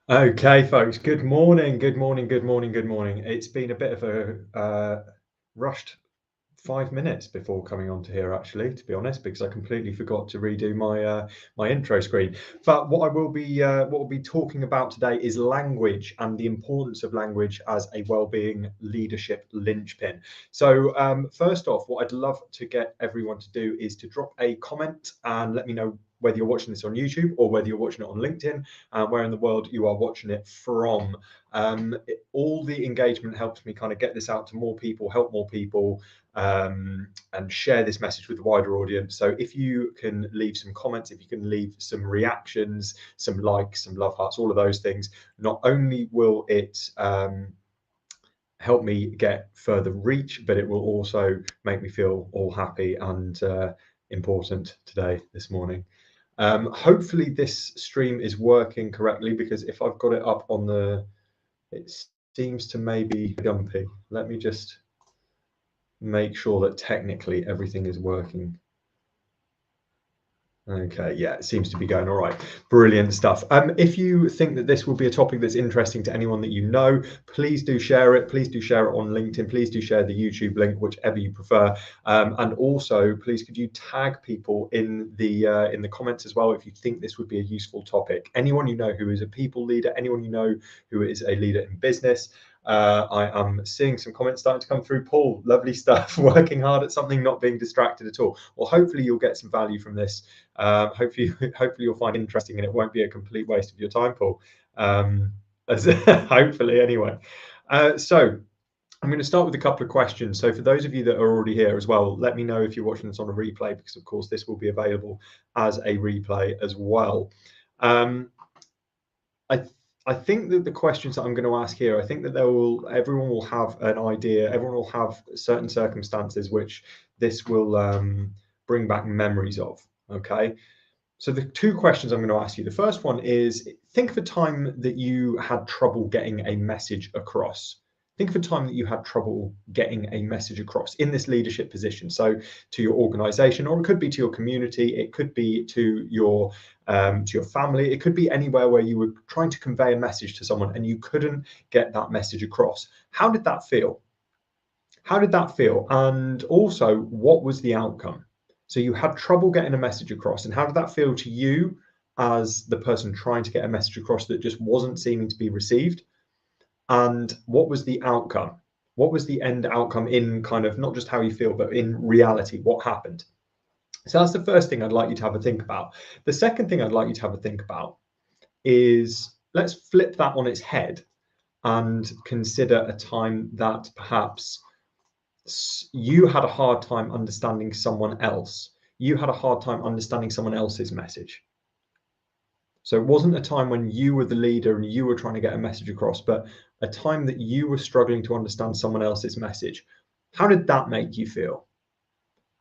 Okay, folks. Good morning. Good morning. Good morning. Good morning. It's been a bit of a rushed 5 minutes before coming onto here, actually, to be honest, because I completely forgot to redo my intro screen. But what we'll be talking about today is language and the importance of language as a well-being leadership linchpin. So first off, what I'd love to get everyone to do is to drop a comment and let me know whether you're watching this on YouTube or whether you're watching it on LinkedIn, where in the world you are watching it from. All the engagement helps me kind of get this out to more people, help more people, and share this message with the wider audience. So if you can leave some comments, if you can leave some reactions, some likes, some love hearts, all of those things, not only will it help me get further reach, but it will also make me feel all happy and important today, this morning. Hopefully this stream is working correctly, because if I've got it up on it seems to maybe be gumpy. Let me just make sure that technically everything is working. Okay, yeah, it seems to be going all right. Brilliant stuff. If you think that this will be a topic that's interesting to anyone that you know, please do share it. Please do share it on LinkedIn. Please do share the YouTube link, whichever you prefer. And also, please could you tag people in the comments as well if you think this would be a useful topic. Anyone you know who is a people leader, anyone you know who is a leader in business. I am seeing some comments starting to come through. Paul, lovely stuff. Working hard at something, not being distracted at all. Well, hopefully you'll get some value from this. Hopefully you'll find it interesting and it won't be a complete waste of your time, Paul. Hopefully, anyway. So I'm going to start with a couple of questions. So for those of you that are already here as well, let me know if you're watching this on a replay, because of course this will be available as a replay as well. I think that the questions that I'm going to ask here, I think that everyone will have an idea, everyone will have certain circumstances which this will bring back memories of. Okay, so the two questions I'm going to ask you. The first one is, think of a time that you had trouble getting a message across. Think of a time that you had trouble getting a message across in this leadership position. So to your organization, or it could be to your community, it could be to your family, it could be anywhere where you were trying to convey a message to someone and you couldn't get that message across. How did that feel? How did that feel? And also, what was the outcome? So you had trouble getting a message across, and how did that feel to you as the person trying to get a message across that just wasn't seeming to be received? And what was the outcome? What was the end outcome in kind of not just how you feel, but in reality, what happened? So that's the first thing I'd like you to have a think about. The second thing I'd like you to have a think about is, let's flip that on its head and consider a time that perhaps you had a hard time understanding someone else. You had a hard time understanding someone else's message. So it wasn't a time when you were the leader and you were trying to get a message across, but a time that you were struggling to understand someone else's message. How did that make you feel?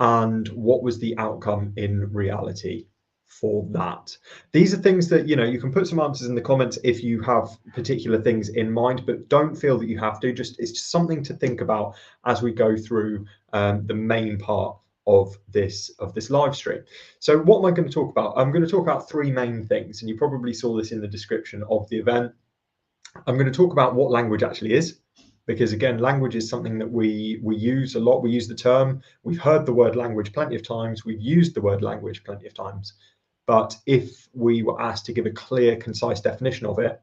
And what was the outcome in reality for that? These are things that, you can put some answers in the comments if you have particular things in mind, but don't feel that you have to. It's just something to think about as we go through the main part of this live stream. So what am I going to talk about? I'm going to talk about three main things, and you probably saw this in the description of the event. I'm going to talk about what language actually is, because again, language is something that we use a lot. We use the term, we've heard the word language plenty of times, we've used the word language plenty of times. But if we were asked to give a clear, concise definition of it,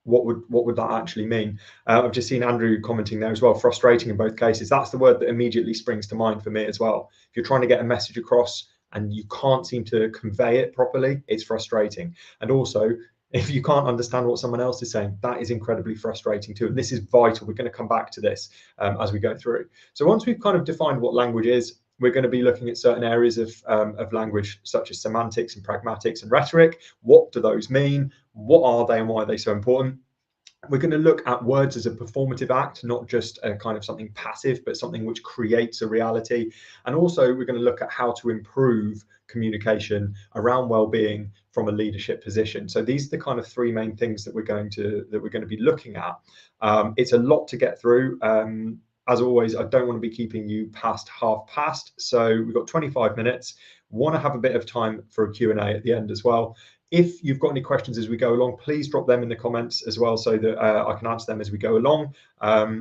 what would that actually mean? I've just seen Andrew commenting there as well, frustrating in both cases. That's the word that immediately springs to mind for me as well. If you're trying to get a message across and you can't seem to convey it properly, it's frustrating. And also, if you can't understand what someone else is saying, that is incredibly frustrating too. And this is vital. We're going to come back to this as we go through. So once we've kind of defined what language is, we're going to be looking at certain areas of language, such as semantics and pragmatics and rhetoric. What do those mean? What are they and why are they so important? We're going to look at words as a performative act, not just a kind of something passive, but something which creates a reality. And also we're going to look at how to improve communication around well-being from a leadership position. So these are the kind of three main things that we're going to be looking at. It's a lot to get through. As always, I don't want to be keeping you past 1:30. So we've got 25 minutes. Want to have a bit of time for a Q&A at the end as well. If you've got any questions as we go along, please drop them in the comments as well, so that I can answer them as we go along,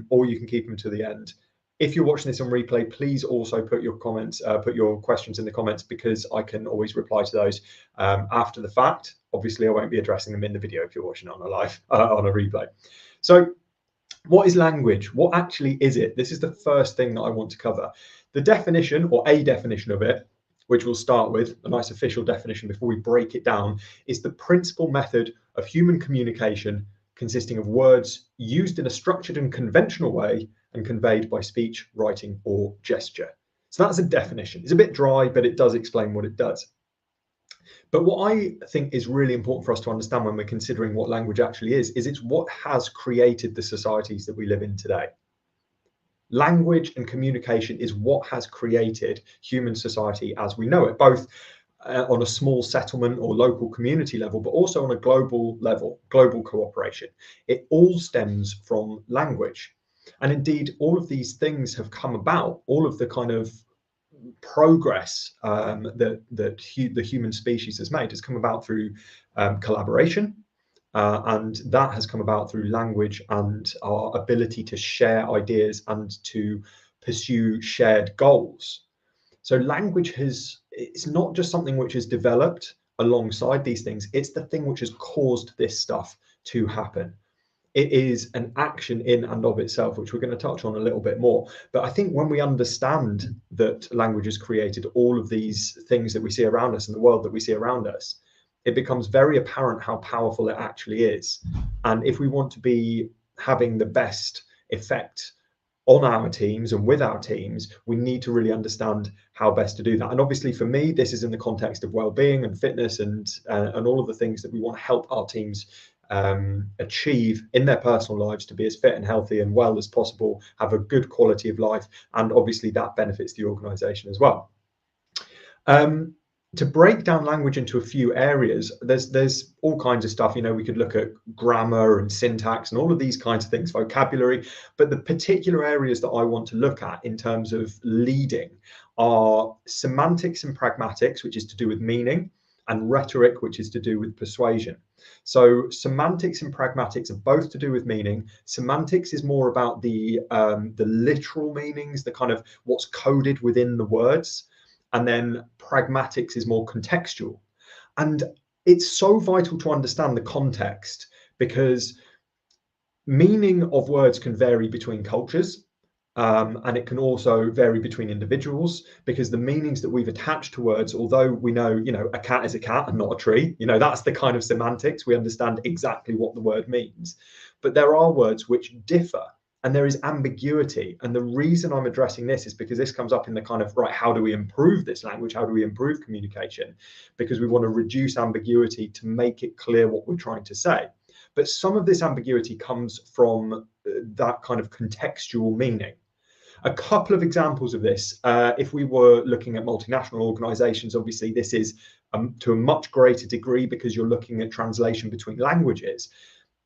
or you can keep them to the end. If you're watching this on replay, please also put your comments, put your questions in the comments, because I can always reply to those after the fact. Obviously, I won't be addressing them in the video if you're watching it on a live, on a replay. So what is language? What actually is it? This is the first thing that I want to cover. The definition, or a definition of it, which we'll start with, a nice official definition before we break it down, is the principal method of human communication consisting of words used in a structured and conventional way and conveyed by speech, writing, or gesture. So that's a definition. It's a bit dry, but it does explain what it does. But what I think is really important for us to understand when we're considering what language actually is it's what has created the societies that we live in today. Language and communication is what has created human society as we know it, both on a small settlement or local community level, but also on a global level, global cooperation. It all stems from language. And indeed, all of these things have come about, all of the kind of progress that the human species has made has come about through collaboration, and that has come about through language and our ability to share ideas and to pursue shared goals. So language it's not just something which is developed alongside these things, it's the thing which has caused this stuff to happen. It is an action in and of itself, which we're going to touch on a little bit more. But I think when we understand that language has created all of these things that we see around us and the world that we see around us, it becomes very apparent how powerful it actually is. And if we want to be having the best effect on our teams and with our teams, we need to really understand how best to do that. And obviously for me, this is in the context of well-being and fitness and all of the things that we want to help our teams achieve in their personal lives, to be as fit and healthy and well as possible, have a good quality of life, and obviously that benefits the organization as well. To break down language into a few areas, there's all kinds of stuff. We could look at grammar and syntax and all of these kinds of things, vocabulary, but the particular areas that I want to look at in terms of leading are semantics and pragmatics, which is to do with meaning, and rhetoric, which is to do with persuasion. So semantics and pragmatics are both to do with meaning. Semantics is more about the literal meanings, the kind of what's coded within the words. And then pragmatics is more contextual. And it's so vital to understand the context, because meaning of words can vary between cultures. And it can also vary between individuals, because the meanings that we've attached to words, although we know, a cat is a cat and not a tree, that's the kind of semantics. We understand exactly what the word means. But there are words which differ, and there is ambiguity. And the reason I'm addressing this is because this comes up in the kind of, right, how do we improve this language? How do we improve communication? Because we want to reduce ambiguity to make it clear what we're trying to say. But some of this ambiguity comes from that kind of contextual meaning. A couple of examples of this, if we were looking at multinational organizations, obviously this is to a much greater degree because you're looking at translation between languages.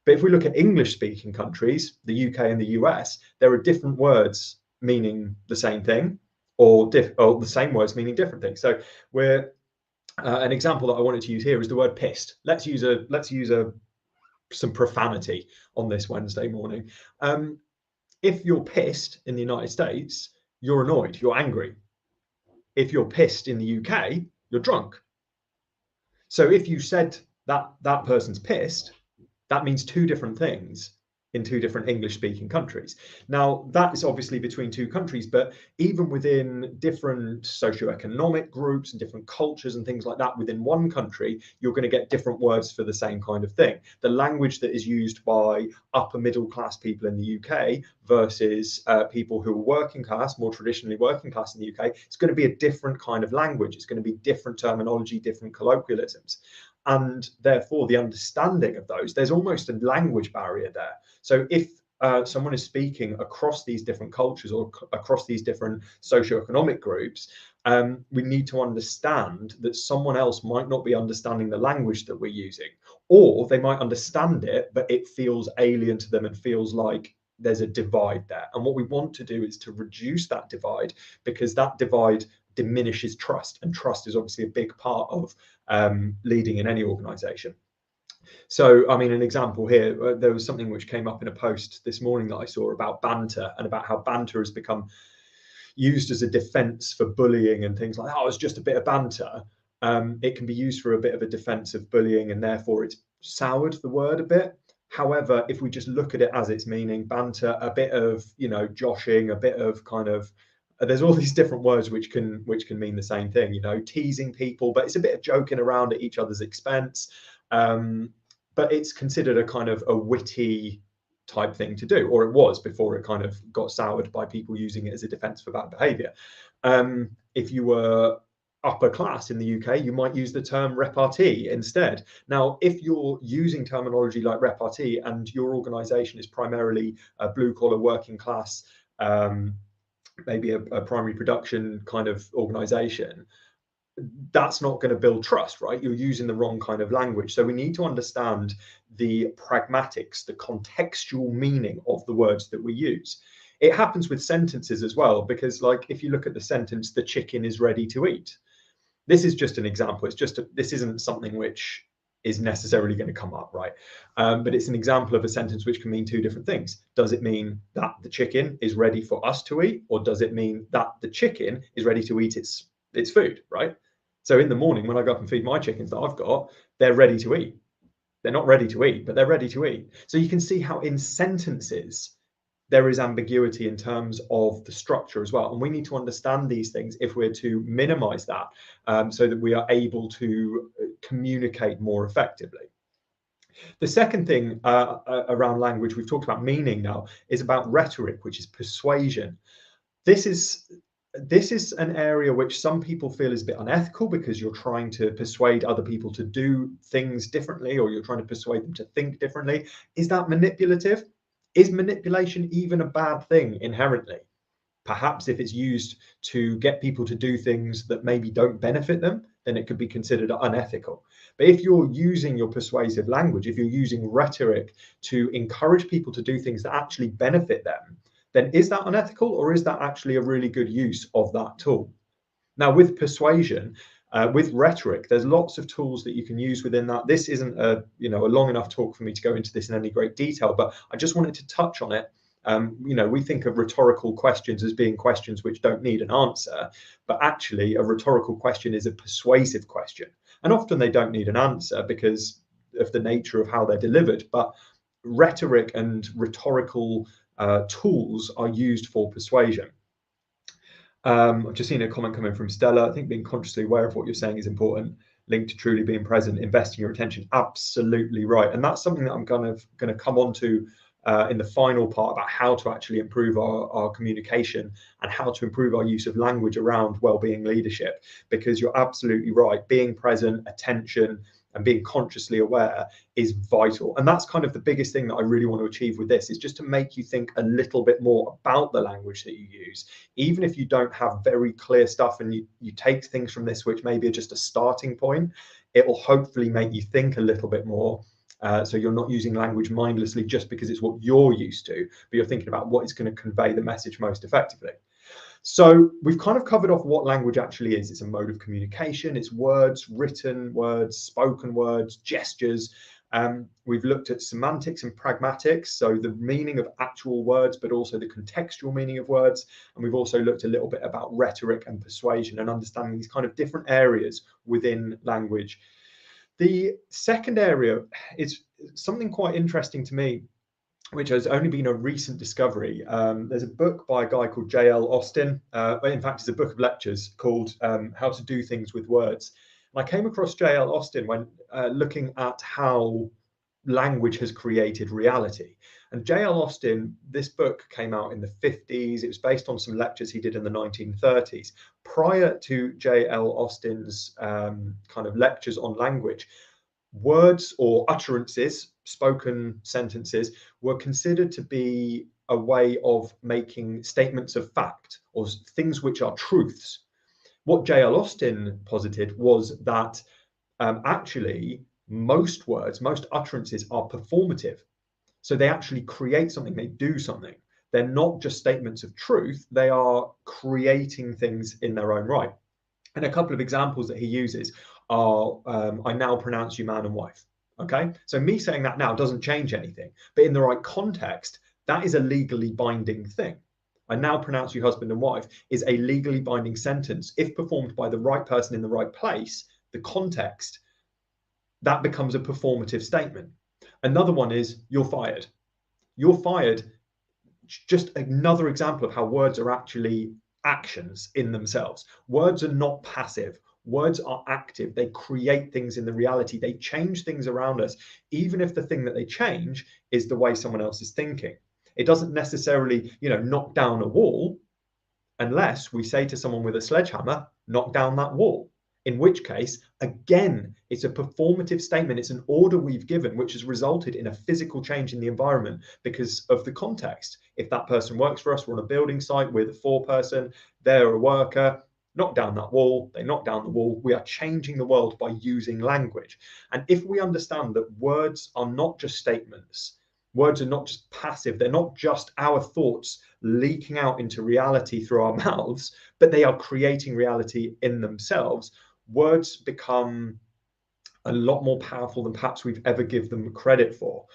But if we look at English-speaking countries, the UK and the US, there are different words meaning the same thing, or the same words meaning different things. So an example that I wanted to use here is the word pissed. Let's use some profanity on this Wednesday morning. If you're pissed in the United States, you're annoyed, you're angry. If you're pissed in the UK, you're drunk. So if you said that person's pissed, that means two different things in two different English-speaking countries. Now, that is obviously between two countries, but even within different socioeconomic groups and different cultures and things like that within one country, you're going to get different words for the same kind of thing. The language that is used by upper middle class people in the UK versus people who are working class, more traditionally working class in the UK, it's going to be a different kind of language. It's going to be different terminology, different colloquialisms. And therefore, the understanding of those, there's almost a language barrier there. So if someone is speaking across these different cultures or across these different socioeconomic groups, we need to understand that someone else might not be understanding the language that we're using, or they might understand it, but it feels alien to them and feels like there's a divide there. And what we want to do is to reduce that divide, because that divide diminishes trust, and trust is obviously a big part of leading in any organization. So, I mean, an example here, there was something which came up in a post this morning that I saw about banter, and about how banter has become used as a defense for bullying and things like that. Oh, it's just a bit of banter. It can be used for a bit of a defense of bullying, and therefore it's soured the word a bit. However, if we just look at it as its meaning, banter, a bit of, you know, joshing, a bit of kind of, there's all these different words which can mean the same thing, you know, teasing people, but it's a bit of joking around at each other's expense. But it's considered a kind of a witty type thing to do, or it was before it kind of got soured by people using it as a defense for bad behavior. If you were upper class in the UK, you might use the term repartee instead. Now, if you're using terminology like repartee and your organization is primarily a blue collar working class, maybe a primary production kind of organization, that's not going to build trust, right? You're using the wrong kind of language. So we need to understand the pragmatics, the contextual meaning of the words that we use. It happens with sentences as well, because like if you look at the sentence, the chicken is ready to eat. This is just an example. It's just this isn't something which is necessarily going to come up, right? But it's an example of a sentence which can mean two different things. Does it mean that the chicken is ready for us to eat, or does it mean that the chicken is ready to eat its food, right? So in the morning when I go up and feed my chickens that I've got, they're ready to eat. They're not ready to eat, but they're ready to eat. So you can see how in sentences there is ambiguity in terms of the structure as well. And we need to understand these things if we're to minimize that, so that we are able to communicate more effectively. The second thing around language, we've talked about meaning now, is about rhetoric, which is persuasion. This is an area which some people feel is a bit unethical, because you're trying to persuade other people to do things differently, or you're trying to persuade them to think differently. Is that manipulative? Is manipulation even a bad thing inherently? Perhaps if it's used to get people to do things that maybe don't benefit them, then it could be considered unethical. But if you're using your persuasive language, if you're using rhetoric to encourage people to do things that actually benefit them, then is that unethical, or is that actually a really good use of that tool? Now, with persuasion, with rhetoric, there's lots of tools that you can use within that. This isn't a long enough talk for me to go into this in any great detail, but I just wanted to touch on it. We think of rhetorical questions as being questions which don't need an answer, but actually a rhetorical question is a persuasive question. And often they don't need an answer because of the nature of how they're delivered. But rhetoric and rhetorical tools are used for persuasion. I've just seen a comment coming from Stella. I think being consciously aware of what you're saying is important, linked to truly being present, investing your attention. Absolutely right. And that's something that I'm kind of going to come on to in the final part, about how to actually improve our communication and how to improve our use of language around well-being leadership. Because you're absolutely right, being present, attention, and being consciously aware is vital. And that's kind of the biggest thing that I really want to achieve with this, is just to make you think a little bit more about the language that you use. Even if you don't have very clear stuff and you take things from this which maybe are just a starting point, it will hopefully make you think a little bit more. So you're not using language mindlessly just because it's what you're used to, but you're thinking about what is going to convey the message most effectively. So we've kind of covered off what language actually is. It's a mode of communication. It's words, written words, spoken words, gestures. We've looked at semantics and pragmatics, so the meaning of actual words, but also the contextual meaning of words. And we've also looked a little bit about rhetoric and persuasion and understanding these kind of different areas within language. The second area is something quite interesting to me, which has only been a recent discovery. There's a book by a guy called J.L. Austin. In fact, it's a book of lectures called How to Do Things with Words. And I came across J.L. Austin when looking at how language has created reality. And J.L. Austin, this book came out in the 50s. It was based on some lectures he did in the 1930s. Prior to J.L. Austin's kind of lectures on language, words or utterances, spoken sentences, were considered to be a way of making statements of fact, or things which are truths. What J.L. Austin posited was that actually most words, most utterances are performative. So they actually create something, they do something. They're not just statements of truth, they are creating things in their own right. And a couple of examples that he uses are, I now pronounce you man and wife. Okay, so me saying that now doesn't change anything, but in the right context, that is a legally binding thing. I now pronounce you husband and wife is a legally binding sentence. If performed by the right person in the right place, the context, that becomes a performative statement. Another one is you're fired. You're fired. Just another example of how words are actually actions in themselves. Words are not passive. Words are active. They create things in the reality. They change things around us, even if the thing that they change is the way someone else is thinking. It doesn't necessarily, knock down a wall, unless we say to someone with a sledgehammer, knock down that wall. In which case, again, it's a performative statement. It's an order we've given, which has resulted in a physical change in the environment because of the context. If that person works for us, we're on a building site with a foreperson, they're a worker, knock down that wall, they knock down the wall. We are changing the world by using language. And if we understand that words are not just statements, words are not just passive, they're not just our thoughts leaking out into reality through our mouths, but they are creating reality in themselves. Words become a lot more powerful than perhaps we've ever given them credit for.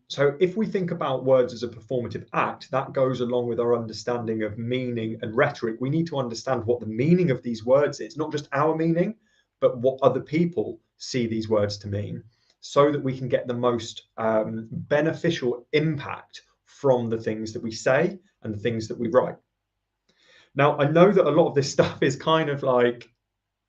So if we think about words as a performative act, that goes along with our understanding of meaning and rhetoric. We need to understand what the meaning of these words is, not just our meaning, but what other people see these words to mean, so that we can get the most beneficial impact from the things that we say and the things that we write. Now, I know that a lot of this stuff is kind of like,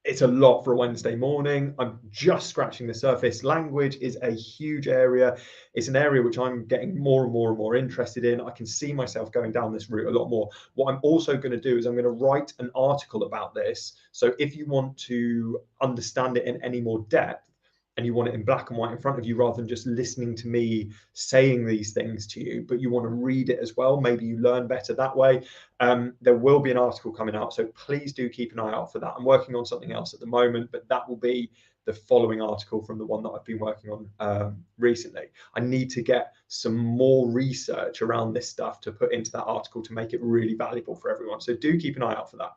it's a lot for a Wednesday morning. I'm just scratching the surface. Language is a huge area. It's an area which I'm getting more and more and more interested in. I can see myself going down this route a lot more. What I'm also going to do is I'm going to write an article about this. So if you want to understand it in any more depth, and you want it in black and white in front of you rather than just listening to me saying these things to you, but you want to read it as well, maybe you learn better that way, there will be an article coming out. So please do keep an eye out for that. I'm working on something else at the moment, but that will be the following article from the one that I've been working on recently. I need to get some more research around this stuff to put into that article to make it really valuable for everyone. So do keep an eye out for that.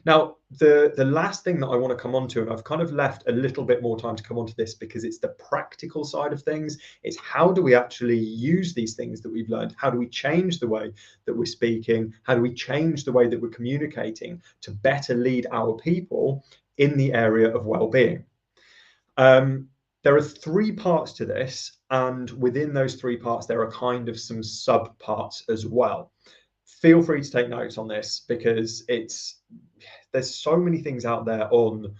Now, the last thing that I want to come on to, and I've kind of left a little bit more time to come onto this because it's the practical side of things. It's how do we actually use these things that we've learned? How do we change the way that we're speaking? How do we change the way that we're communicating to better lead our people in the area of well-being? There are three parts to this, and within those three parts, there are kind of some sub parts as well. Feel free to take notes on this because there's so many things out there on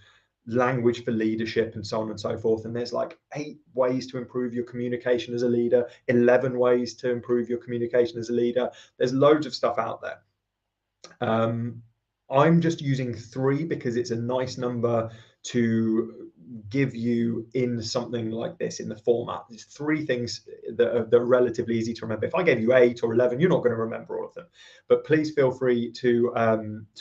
language for leadership and so on and so forth. And there's like 8 ways to improve your communication as a leader, 11 ways to improve your communication as a leader. There's loads of stuff out there. I'm just using 3 because it's a nice number to give you in something like this in the format. There's 3 things that are relatively easy to remember. If I gave you 8 or 11, you're not going to remember all of them, but please feel free to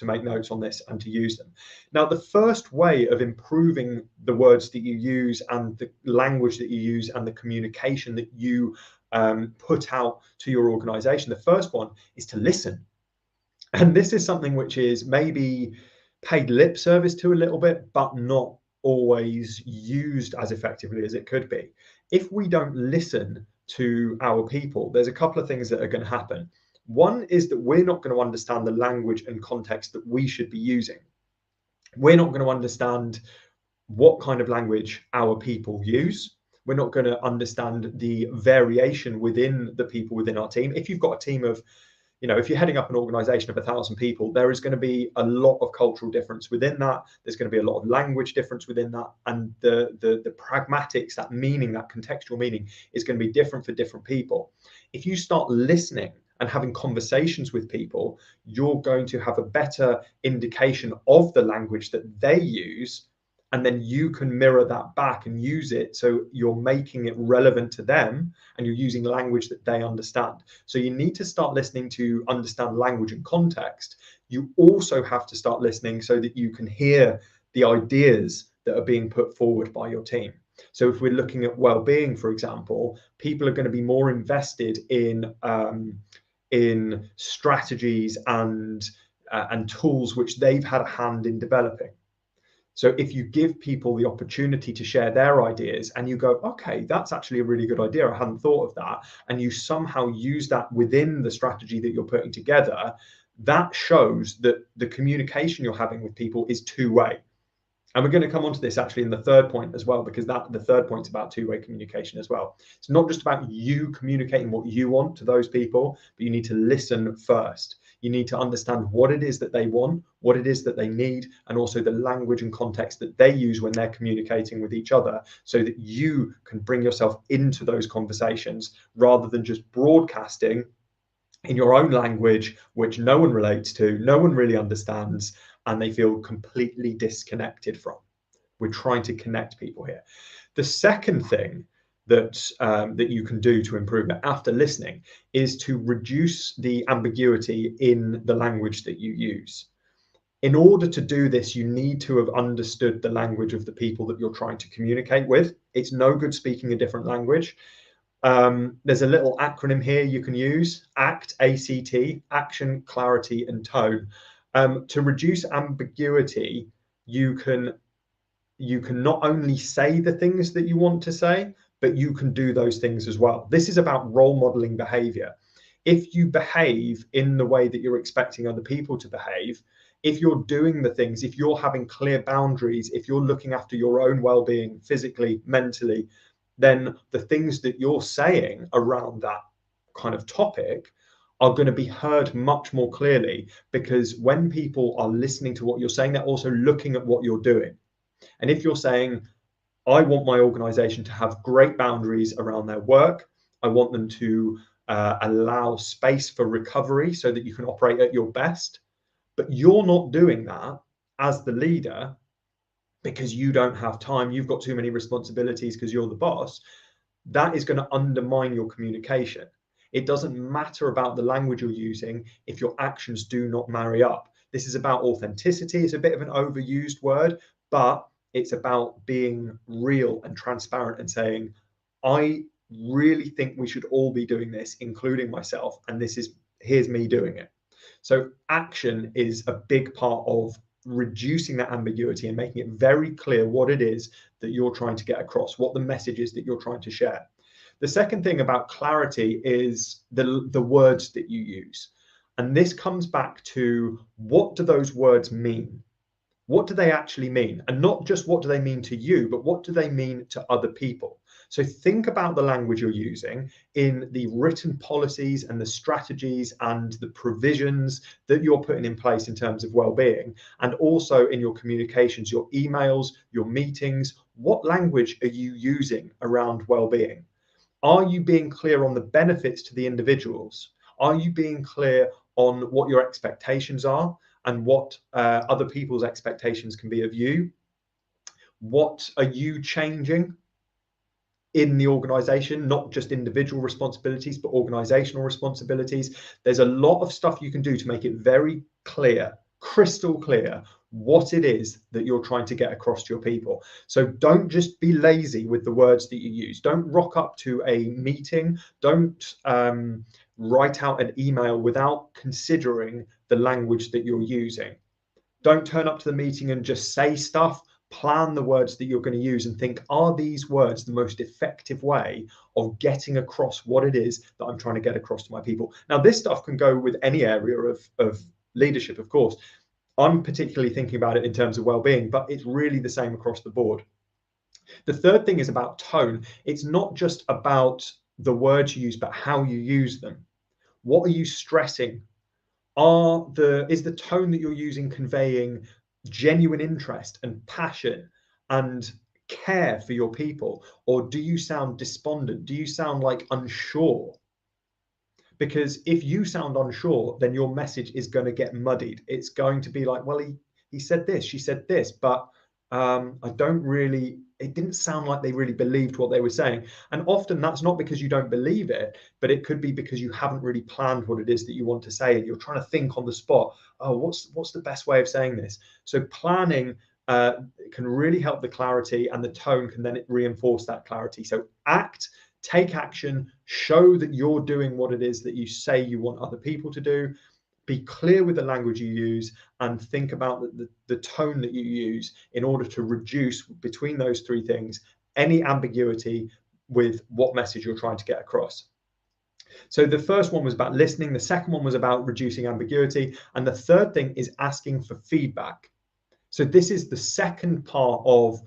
make notes on this and to use them. Now, the first way of improving the words that you use and the language that you use and the communication that you put out to your organization, the first one is to listen. And this is something which is maybe paid lip service to a little bit, but not always used as effectively as it could be. If we don't listen to our people, there's a couple of things that are going to happen. One is that we're not going to understand the language and context that we should be using. We're not going to understand what kind of language our people use. We're not going to understand the variation within the people within our team. If you've got a team of, if you're heading up an organization of 1,000 people, there is going to be a lot of cultural difference within that. There's going to be a lot of language difference within that. And the pragmatics, that meaning, that contextual meaning is going to be different for different people. If you start listening and having conversations with people, you're going to have a better indication of the language that they use. And then you can mirror that back and use it. So you're making it relevant to them and you're using language that they understand. So you need to start listening to understand language and context. You also have to start listening so that you can hear the ideas that are being put forward by your team. So if we're looking at well-being, for example, people are going to be more invested in strategies and and tools which they've had a hand in developing. So if you give people the opportunity to share their ideas and you go, okay, that's actually a really good idea, I hadn't thought of that, and you somehow use that within the strategy that you're putting together, that shows that the communication you're having with people is two-way. And we're going to come on to this actually in the third point as well, because the third point is about two-way communication as well. It's not just about you communicating what you want to those people, but you need to listen first. You need to understand what it is that they want, what it is that they need, and also the language and context that they use when they're communicating with each other, so that you can bring yourself into those conversations rather than just broadcasting in your own language, which no one relates to, no one really understands, and they feel completely disconnected from. We're trying to connect people here. The second thing that you can do to improve it after listening is to reduce the ambiguity in the language that you use. In order to do this, you need to have understood the language of the people that you're trying to communicate with. It's no good speaking a different language. There's a little acronym here you can use: ACT, A-C-T, action, clarity, and tone. To reduce ambiguity, you can not only say the things that you want to say, but you can do those things as well. This is about role modeling behavior. If you behave in the way that you're expecting other people to behave, if you're doing the things, if you're having clear boundaries, if you're looking after your own well-being physically, mentally, then the things that you're saying around that kind of topic are going to be heard much more clearly, because when people are listening to what you're saying, they're also looking at what you're doing. And if you're saying, I want my organization to have great boundaries around their work, I want them to allow space for recovery so that you can operate at your best, but you're not doing that as the leader because you don't have time, you've got too many responsibilities because you're the boss, that is going to undermine your communication. It doesn't matter about the language you're using if your actions do not marry up. This is about authenticity. It's a bit of an overused word, but it's about being real and transparent and saying, I really think we should all be doing this, including myself, and here's me doing it. So action is a big part of reducing that ambiguity and making it very clear what it is that you're trying to get across, what the message is that you're trying to share. The second thing about clarity is the words that you use. And this comes back to, what do those words mean? What do they actually mean? And not just what do they mean to you, but what do they mean to other people? So think about the language you're using in the written policies and the strategies and the provisions that you're putting in place in terms of well-being, and also in your communications, your emails, your meetings. What language are you using around well-being? Are you being clear on the benefits to the individuals? Are you being clear on what your expectations are and what other people's expectations can be of you? What are you changing in the organization? Not just individual responsibilities, but organizational responsibilities. There's a lot of stuff you can do to make it very clear, crystal clear, what it is that you're trying to get across to your people. So don't just be lazy with the words that you use. Don't rock up to a meeting. Don't write out an email without considering the language that you're using. Don't turn up to the meeting and just say stuff. Plan the words that you're going to use and think, are these words the most effective way of getting across what it is that I'm trying to get across to my people? Now, this stuff can go with any area of leadership, of course. I'm particularly thinking about it in terms of well-being, but it's really the same across the board. The third thing is about tone. It's not just about the words you use, but how you use them. What are you stressing? Is the tone that you're using conveying genuine interest and passion and care for your people? Or do you sound despondent? Do you sound like unsure? Because if you sound unsure, then your message is going to get muddied. It's going to be like, well, he said this, she said this, but it didn't sound like they really believed what they were saying. And often that's not because you don't believe it, but it could be because you haven't really planned what it is that you want to say, and you're trying to think on the spot, oh, what's the best way of saying this? So planning can really help the clarity, and the tone can then reinforce that clarity. So take action, show that you're doing what it is that you say you want other people to do. Be clear with the language you use, and think about the tone that you use in order to reduce, between those three things, any ambiguity with what message you're trying to get across. So the first one was about listening, the second one was about reducing ambiguity, and the third thing is asking for feedback. So this is the second part of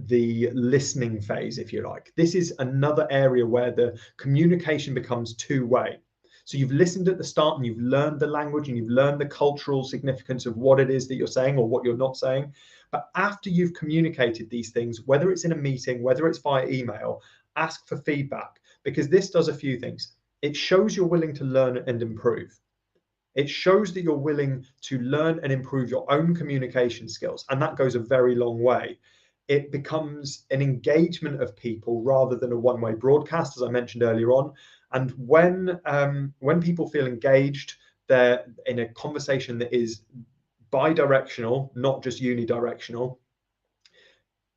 the listening phase, if you like. This is another area where the communication becomes two-way. So you've listened at the start and you've learned the language and you've learned the cultural significance of what it is that you're saying or what you're not saying. But after you've communicated these things, whether it's in a meeting, whether it's via email, ask for feedback, because this does a few things. It shows you're willing to learn and improve. It shows that you're willing to learn and improve your own communication skills, and that goes a very long way. It becomes an engagement of people rather than a one-way broadcast, as I mentioned earlier on. And when people feel engaged, they're in a conversation that is bi-directional, not just unidirectional.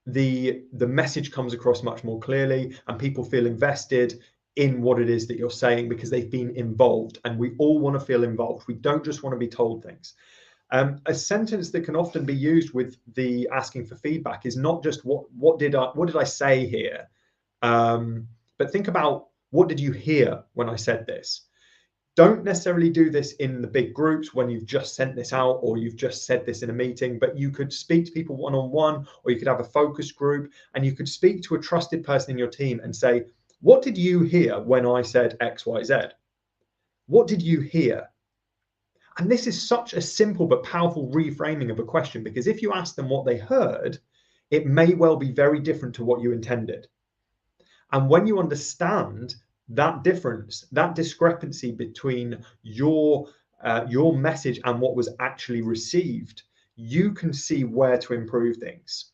The message comes across much more clearly, and people feel invested in what it is that you're saying because they've been involved, and we all want to feel involved. We don't just want to be told things. A sentence that can often be used with the asking for feedback is not just what did I say here, but think about, what did you hear when I said this? Don't necessarily do this in the big groups when you've just sent this out or you've just said this in a meeting, but you could speak to people one-on-one, or you could have a focus group, and you could speak to a trusted person in your team and say, what did you hear when I said X, Y, Z? What did you hear? And this is such a simple but powerful reframing of a question, because if you ask them what they heard, it may well be very different to what you intended. And when you understand that difference, that discrepancy between your message and what was actually received, you can see where to improve things.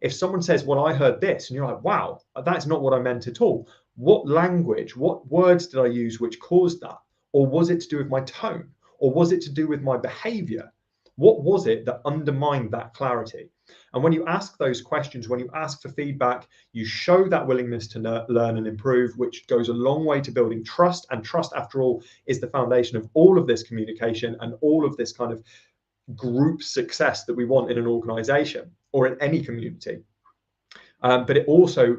If someone says, well, I heard this, and you're like, wow, that's not what I meant at all. What language, what words did I use which caused that? Or was it to do with my tone? Or was it to do with my behavior? What was it that undermined that clarity? And when you ask those questions, when you ask for feedback, you show that willingness to learn and improve, which goes a long way to building trust. And trust, after all, is the foundation of all of this communication and all of this kind of group success that we want in an organization or in any community. But it also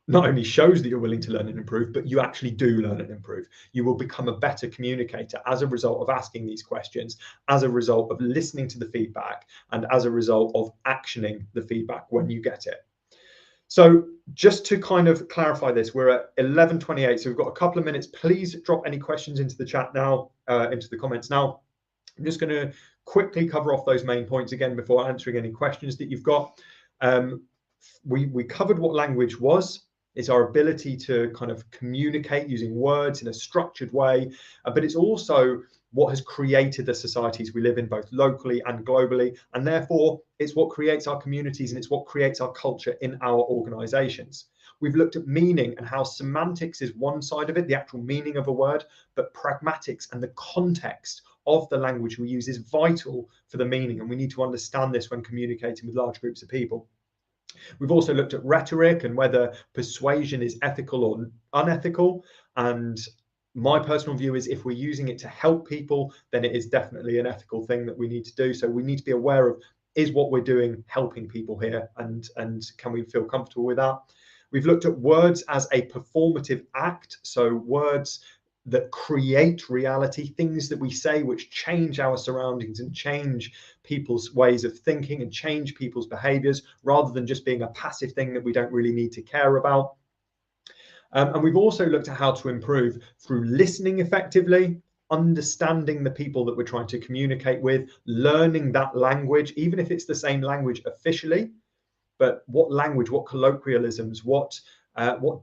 not only shows that you're willing to learn and improve, but you actually do learn and improve. You will become a better communicator as a result of asking these questions, as a result of listening to the feedback, and as a result of actioning the feedback when you get it. So just to kind of clarify this, we're at 11:28, so we've got a couple of minutes. Please drop any questions into the chat now, into the comments now. I'm just going to quickly cover off those main points again before answering any questions that you've got. We covered what language was. It's our ability to kind of communicate using words in a structured way, but it's also what has created the societies we live in, both locally and globally, and therefore it's what creates our communities and it's what creates our culture in our organizations. We've looked at meaning and how semantics is one side of it, the actual meaning of a word, but pragmatics and the context of the language we use is vital for the meaning, and we need to understand this when communicating with large groups of people. We've also looked at rhetoric and whether persuasion is ethical or unethical. And my personal view is if we're using it to help people, then it is definitely an ethical thing that we need to do. So we need to be aware of, is what we're doing helping people here? And can we feel comfortable with that? We've looked at words as a performative act. So words that create reality, things that we say which change our surroundings and change people's ways of thinking and change people's behaviors, rather than just being a passive thing that we don't really need to care about. And we've also looked at how to improve through listening effectively, understanding the people that we're trying to communicate with, learning that language, even if it's the same language officially, but what language, what colloquialisms, what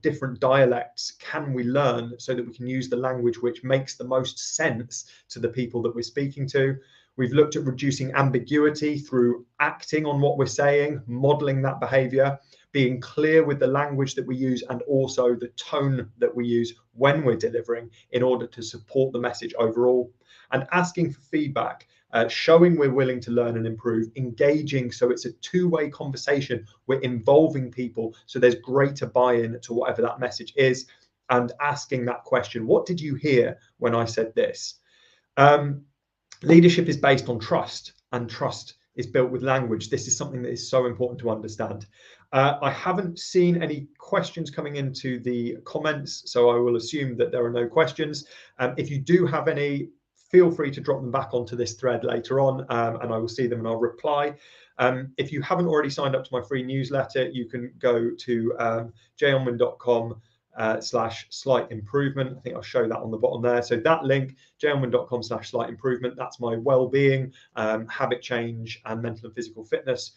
different dialects can we learn so that we can use the language which makes the most sense to the people that we're speaking to. We've looked at reducing ambiguity through acting on what we're saying, modeling that behavior, being clear with the language that we use, and also the tone that we use when we're delivering in order to support the message overall, and asking for feedback, showing we're willing to learn and improve, engaging so it's a two-way conversation, we're involving people so there's greater buy-in to whatever that message is, and asking that question, what did you hear when I said this? Leadership is based on trust, and trust is built with language. This is something that is so important to understand. I haven't seen any questions coming into the comments, so I will assume that there are no questions. If you do have any, feel free to drop them back onto this thread later on, and I will see them and I'll reply. If you haven't already signed up to my free newsletter, you can go to jayonwyn.com /slight improvement. I think I'll show that on the bottom there. So that link, jayonwyn.com /slight improvement, that's my well-being, habit change and mental and physical fitness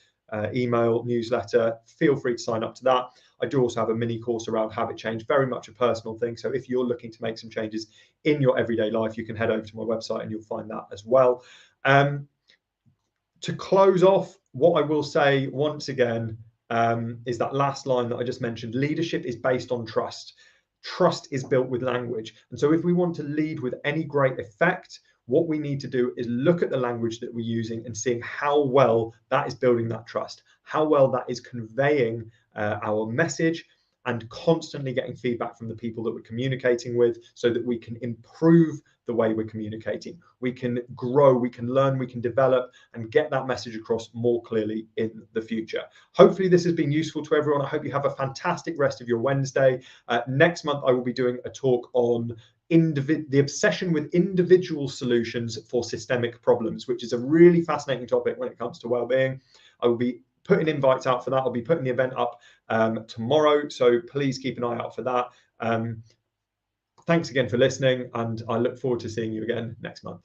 email newsletter. Feel free to sign up to that. I do also have a mini course around habit change, very much a personal thing. So if you're looking to make some changes in your everyday life, you can head over to my website and you'll find that as well. To close off, what I will say once again is that last line that I just mentioned. Leadership is based on trust. Trust is built with language. And so if we want to lead with any great effect, what we need to do is look at the language that we're using and seeing how well that is building that trust, how well that is conveying our message, and constantly getting feedback from the people that we're communicating with so that we can improve the way we're communicating. We can grow, we can learn, we can develop and get that message across more clearly in the future. Hopefully this has been useful to everyone. I hope you have a fantastic rest of your Wednesday. Next month, I will be doing a talk on the obsession with individual solutions for systemic problems, which is a really fascinating topic when it comes to well-being. I will be putting invites out for that. I'll be putting the event up tomorrow, so please keep an eye out for that. Thanks again for listening, and I look forward to seeing you again next month.